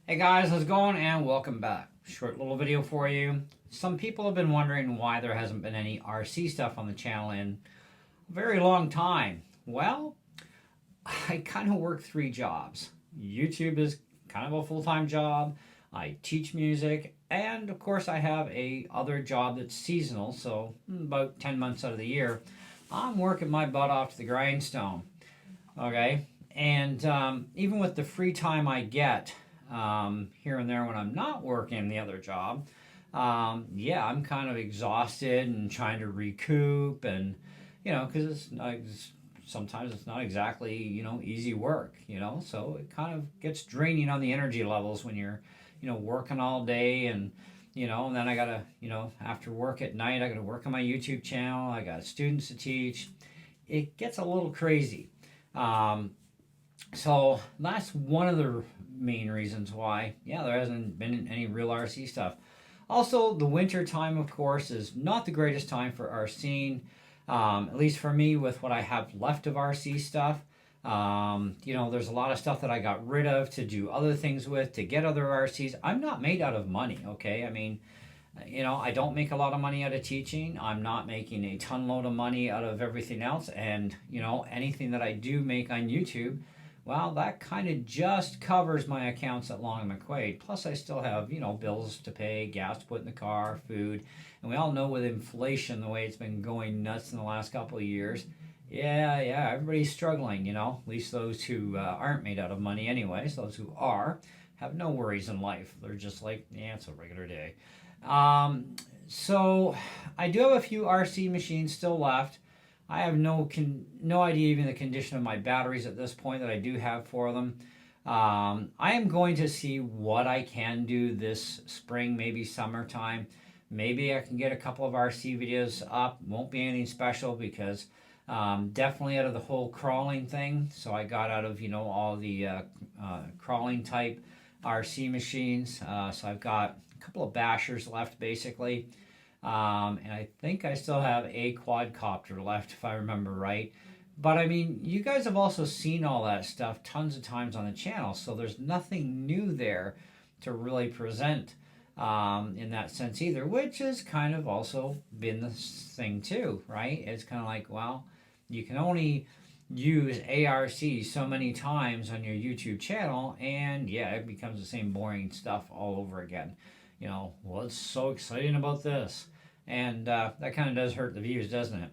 Hey guys, how's it going? And welcome back. Short little video for you. Some people have been wondering why there hasn't been any RC stuff on the channel in a very long time. Well, I kind of work three jobs. YouTube is kind of a full-time job. I teach music, and of course I have a other job that's seasonal, so about 10 months out of the year, I'm working my butt off to the grindstone. Okay? And even with the free time I get here and there when I'm not working the other job, yeah, I'm kind of exhausted and trying to recoup, and because sometimes it's not exactly easy work, so it kind of gets draining on the energy levels when you're working all day and then I gotta after work at night I gotta work on my YouTube channel. I got students to teach. It gets a little crazy. Um, so that's one of the main reasons why, yeah, there hasn't been any real RC stuff. Also, the winter time, of course, is not the greatest time for RCing. At least for me, with what I have left of RC stuff. There's a lot of stuff that I got rid of to do other things with, to get other RCs. I'm not made out of money, okay? I mean, I don't make a lot of money out of teaching. I'm not making a ton load of money out of everything else. And, anything that I do make on YouTube, well, that kind of just covers my accounts at Long and McQuaid. Plus, I still have, bills to pay, gas to put in the car, food. And we all know with inflation, the way it's been going nuts in the last couple of years, yeah, everybody's struggling, at least those who aren't made out of money anyways. Those who are have no worries in life. They're just like, yeah, it's a regular day. So I do have a few RC machines still left. I have no idea even the condition of my batteries at this point that I do have for them. I am going to see what I can do this spring, maybe summertime. Maybe I can get a couple of RC videos up. Won't be anything special because definitely out of the whole crawling thing. So I got out of all the crawling type RC machines. So I've got a couple of bashers left basically. And I think I still have a quadcopter left, if I remember right. But I mean, you guys have also seen all that stuff tons of times on the channel, so there's nothing new there to really present in that sense either, which has kind of also been the thing too, right? It's kind of like, well, you can only use ARC so many times on your YouTube channel, and yeah, it becomes the same boring stuff all over again. What's so exciting about this? And that kind of does hurt the views, doesn't it?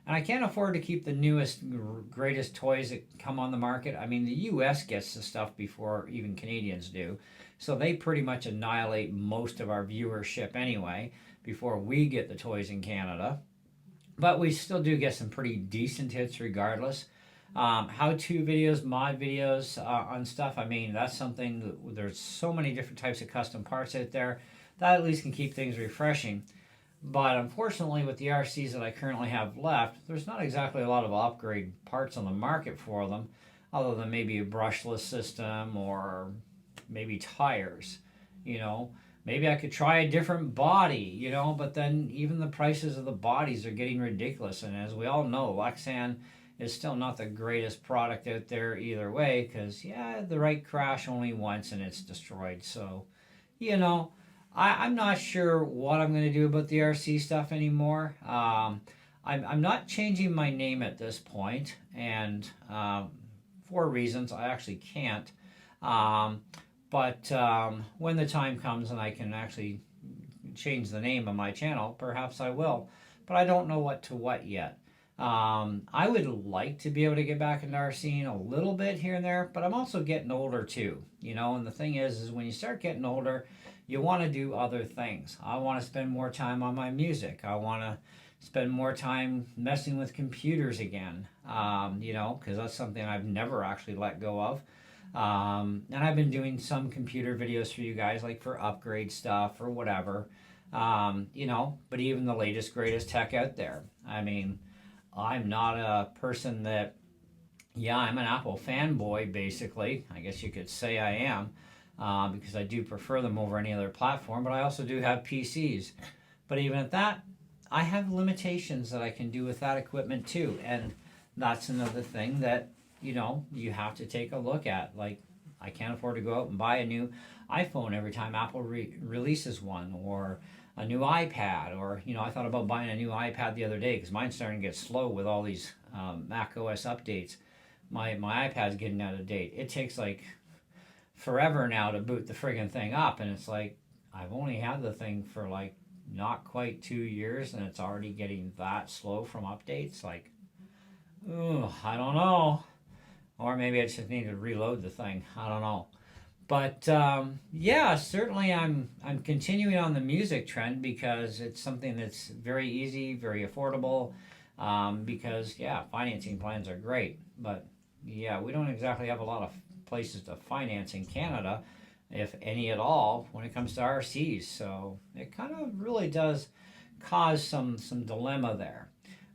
And I can't afford to keep the newest, greatest toys that come on the market. I mean, the US gets the stuff before even Canadians do. So they pretty much annihilate most of our viewership anyway before we get the toys in Canada. But we still do get some pretty decent hits regardless. How-to videos, mod videos on stuff. I mean, that's something that there's so many different types of custom parts out there that at least can keep things refreshing. But unfortunately, with the RCs that I currently have left, there's not exactly a lot of upgrade parts on the market for them, other than maybe a brushless system or maybe tires. You know, maybe I could try a different body, but then even the prices of the bodies are getting ridiculous. And as we all know, Lexan is still not the greatest product out there either way because, yeah, the right crash only once and it's destroyed. So, you know, I'm not sure what I'm going to do about the RC stuff anymore. I'm not changing my name at this point, and for reasons I actually can't. Um, but when the time comes and I can actually change the name of my channel, perhaps I will. But I don't know what yet. I would like to be able to get back into RCing a little bit here and there, but I'm also getting older too, and the thing is when you start getting older, you want to do other things. I want to spend more time on my music. I want to spend more time messing with computers again, because that's something I've never actually let go of. And I've been doing some computer videos for you guys, like for upgrade stuff or whatever, but even the latest, greatest tech out there. I mean, I'm not a person that, yeah, I'm an Apple fanboy, basically. I guess you could say I am, because I do prefer them over any other platform, but I also do have PCs. But even at that, I have limitations that I can do with that equipment too. And that's another thing that, you have to take a look at. Like, I can't afford to go out and buy a new iPhone every time Apple releases one, or a new iPad, or I thought about buying a new iPad the other day because mine's starting to get slow with all these Mac OS updates. My iPad's getting out of date. It takes like forever now to boot the friggin' thing up, and it's like I've only had the thing for like not quite 2 years, and it's already getting that slow from updates. Like, ooh, I don't know. Or maybe I just need to reload the thing. I don't know. But yeah, certainly I'm continuing on the music trend because it's something that's very easy, very affordable. Because yeah, financing plans are great, but yeah, we don't exactly have a lot of places to finance in Canada, if any at all, when it comes to RCs. So it kind of really does cause some dilemma there.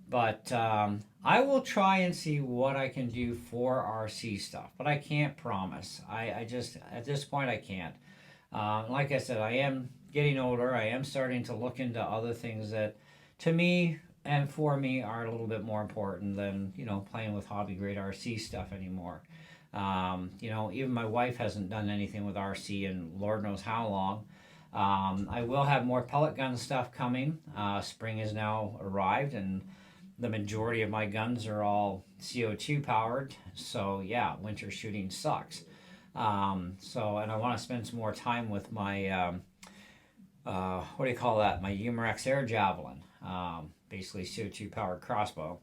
But I will try and see what I can do for RC stuff, but I can't promise. I just, at this point, I can't. Like I said, I am getting older. I am starting to look into other things that, to me and for me, are a little bit more important than, playing with hobby grade RC stuff anymore. Even my wife hasn't done anything with RC in Lord knows how long. I will have more pellet gun stuff coming. Spring has now arrived, and the majority of my guns are all CO2 powered. So yeah, winter shooting sucks. And I want to spend some more time with my what do you call that? My Umarex Air Javelin, basically CO2 powered crossbow.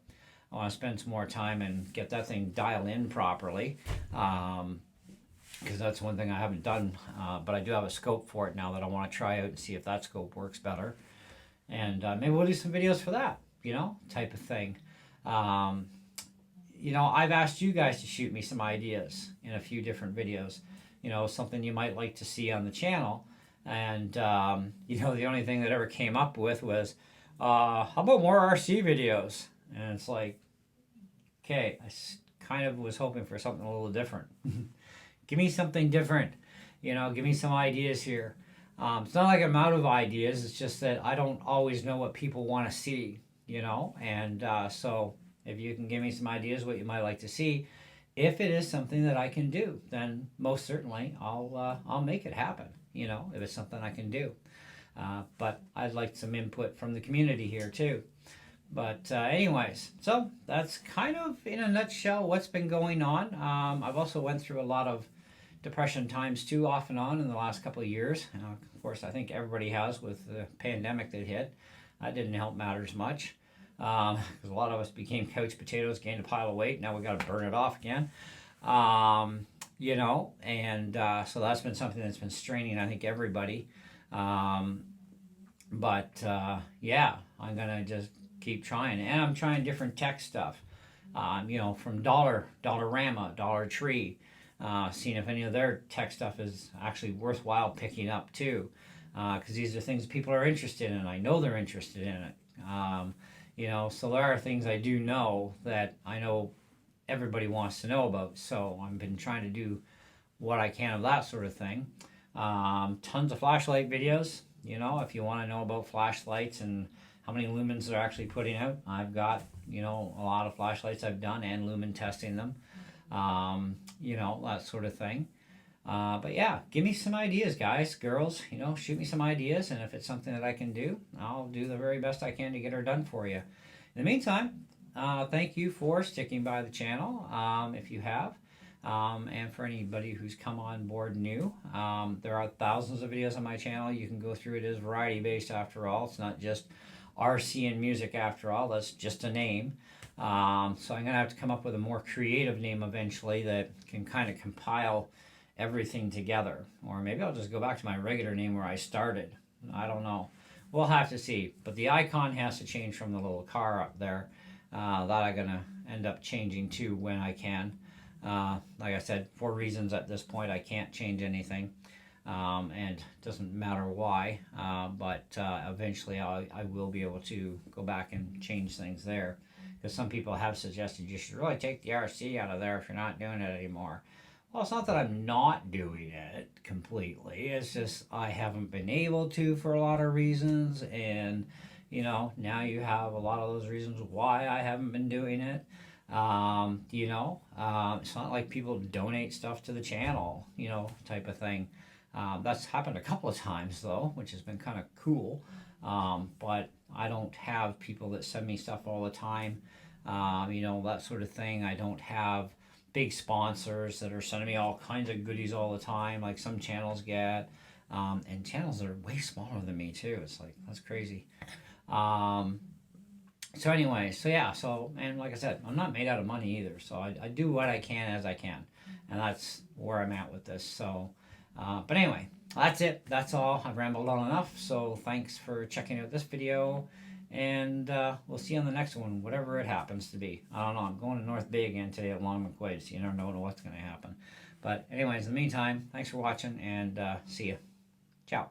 I want to spend some more time and get that thing dialed in properly, because that's one thing I haven't done. But I do have a scope for it now that I want to try out and see if that scope works better. And maybe we'll do some videos for that, type of thing. I've asked you guys to shoot me some ideas in a few different videos, something you might like to see on the channel. And, the only thing that ever came up with was, how about more RC videos? And it's like, okay, kind of was hoping for something a little different. Give me something different. Give me some ideas here. It's not like I'm out of ideas. It's just that I don't always know what people want to see, And so if you can give me some ideas what you might like to see, if it is something that I can do, then most certainly I'll make it happen. If it's something I can do. But I'd like some input from the community here too. But anyways, so that's kind of in a nutshell what's been going on. I've also went through a lot of depression times too, off and on, in the last couple of years. Of course, I think everybody has with the pandemic that hit. That didn't help matters much, because a lot of us became couch potatoes, gained a pile of weight. Now we got to burn it off again. So that's been something that's been straining, I think, everybody. Yeah, I'm gonna just keep trying, and I'm trying different tech stuff. From Dollarama, Dollar Tree, seeing if any of their tech stuff is actually worthwhile picking up too, because these are things people are interested in. I know they're interested in it. So there are things I do know that I know everybody wants to know about. So I've been trying to do what I can of that sort of thing. Tons of flashlight videos. If you want to know about flashlights and how many lumens they're actually putting out, I've got a lot of flashlights I've done and lumen testing them. That sort of thing. But yeah, give me some ideas, guys, girls. Shoot me some ideas, and if it's something that I can do, I'll do the very best I can to get her done for you. In the meantime, thank you for sticking by the channel, if you have. And for anybody who's come on board new, there are thousands of videos on my channel. You can go through. It is variety based after all. It's not just RC and music after all. That's just a name. So I'm going to have to come up with a more creative name eventually that can kind of compile everything together. Or maybe I'll just go back to my regular name where I started. I don't know. We'll have to see. But the icon has to change from the little car up there. That I'm going to end up changing to when I can. Like I said, for reasons at this point, I can't change anything. And it doesn't matter why, but eventually I will be able to go back and change things there. Because some people have suggested you should really take the RC out of there if you're not doing it anymore. Well, it's not that I'm not doing it completely. It's just I haven't been able to for a lot of reasons. And, now you have a lot of those reasons why I haven't been doing it. It's not like people donate stuff to the channel, type of thing. That's happened a couple of times though, which has been kind of cool. But I don't have people that send me stuff all the time, that sort of thing. I don't have big sponsors that are sending me all kinds of goodies all the time, like some channels get. And channels that are way smaller than me too. It's like, that's crazy. So anyway, and like I said, I'm not made out of money either. So I do what I can as I can, and that's where I'm at with this. So, but anyway, that's it. That's all. I've rambled on enough. So thanks for checking out this video, and we'll see you on the next one, whatever it happens to be. I don't know. I'm going to North Bay again today at Long McQuaid, so you never know what's going to happen. But anyways, in the meantime, thanks for watching, and see you. Ciao.